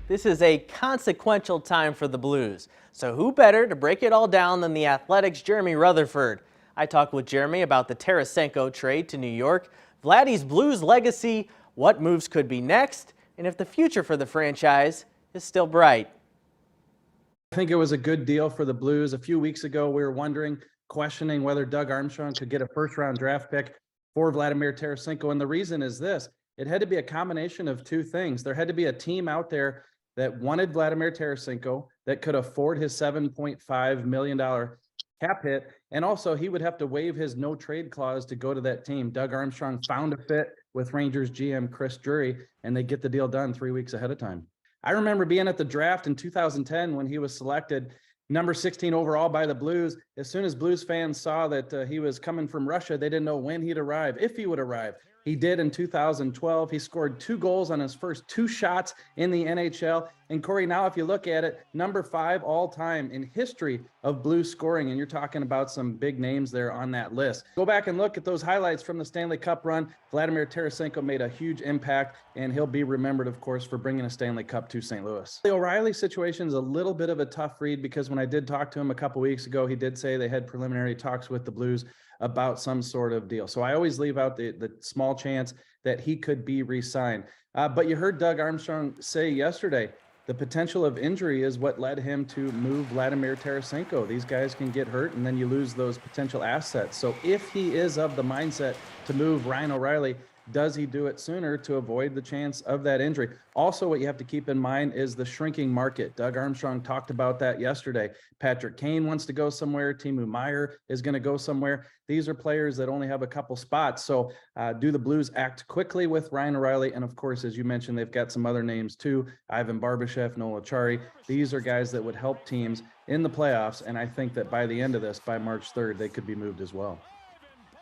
This is a consequential time for the Blues. So who better to break it all down than the Athletics' Jeremy Rutherford? I talked with Jeremy about the Tarasenko trade to New York, Vladdy's Blues legacy, what moves could be next, and if the future for the franchise is still bright. I think it was a good deal for the Blues. A few weeks ago, we were questioning whether Doug Armstrong could get a first-round draft pick for Vladimir Tarasenko. And the reason is this: it had to be a combination of two things. There had to be a team out there that wanted Vladimir Tarasenko, that could afford his $7.5 million cap hit. And also, he would have to waive his no trade clause to go to that team. Doug Armstrong found a fit with Rangers GM Chris Drury, and they get the deal done 3 weeks ahead of time. I remember being at the draft in 2010 when he was selected number 16 overall by the Blues. As soon as Blues fans saw that he was coming from Russia, they didn't know when he'd arrive, if he would arrive. He did in 2012. He scored 2 goals on his first 2 shots in the NHL. And Corey, now if you look at it, number 5 all time in history of Blues scoring. And you're talking about some big names there on that list. Go back and look at those highlights from the Stanley Cup run. Vladimir Tarasenko made a huge impact, and he'll be remembered, of course, for bringing a Stanley Cup to St. Louis. The O'Reilly situation is a little bit of a tough read, because when I did talk to him a couple weeks ago, he did say they had preliminary talks with the Blues about some sort of deal. So I always leave out the small chance that he could be re-signed. But you heard Doug Armstrong say yesterday, the potential of injury is what led him to move Vladimir Tarasenko. These guys can get hurt, and then you lose those potential assets. So if he is of the mindset to move Ryan O'Reilly, does he do it sooner to avoid the chance of that injury? Also, what you have to keep in mind is the shrinking market. Doug Armstrong talked about that yesterday. Patrick Kane wants to go somewhere. Timo Meier is going to go somewhere. These are players that only have a couple spots. So do the Blues act quickly with Ryan O'Reilly? And of course, as you mentioned, they've got some other names too. Ivan Barbashev, Noel Acciari. These are guys that would help teams in the playoffs. And I think that by the end of this, by March 3rd, they could be moved as well.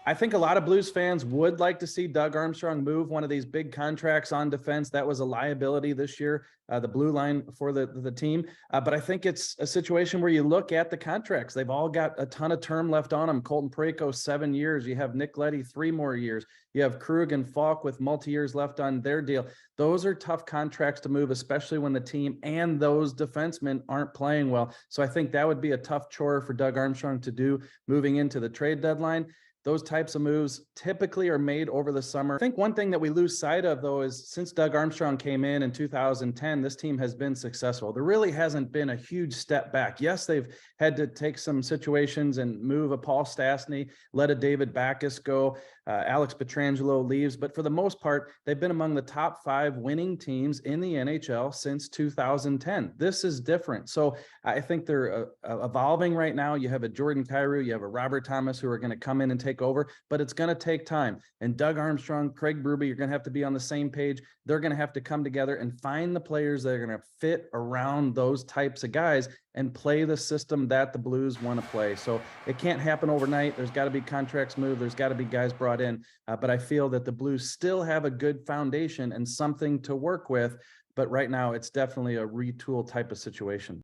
I think a lot of Blues fans would like to see Doug Armstrong move one of these big contracts on defense. That was a liability this year, the blue line for the team. But I think it's a situation where you look at the contracts. They've all got a ton of term left on them. Colton Parayko, 7 years. You have Nick Leddy, 3 more years. You have Krug and Falk with multi-years left on their deal. Those are tough contracts to move, especially when the team and those defensemen aren't playing well. So I think that would be a tough chore for Doug Armstrong to do moving into the trade deadline. Those types of moves typically are made over the summer. I think one thing that we lose sight of, though, is since Doug Armstrong came in 2010, this team has been successful. There really hasn't been a huge step back. Yes, they've had to take some situations and move a Paul Stastny, let a David Backes go, Alex Pietrangelo leaves. But for the most part, they've been among the top 5 winning teams in the NHL since 2010. This is different. So I think they're evolving right now. You have a Jordan Kyrou, you have a Robert Thomas who are going to come in and take over, but it's going to take time. And Doug Armstrong, Craig Berube, you're going to have to be on the same page. They're going to have to come together and find the players that are going to fit around those types of guys and play the system that the Blues want to play. So it can't happen overnight. There's got to be contracts moved. There's got to be guys brought in. But I feel that the Blues still have a good foundation and something to work with. But right now, it's definitely a retool type of situation.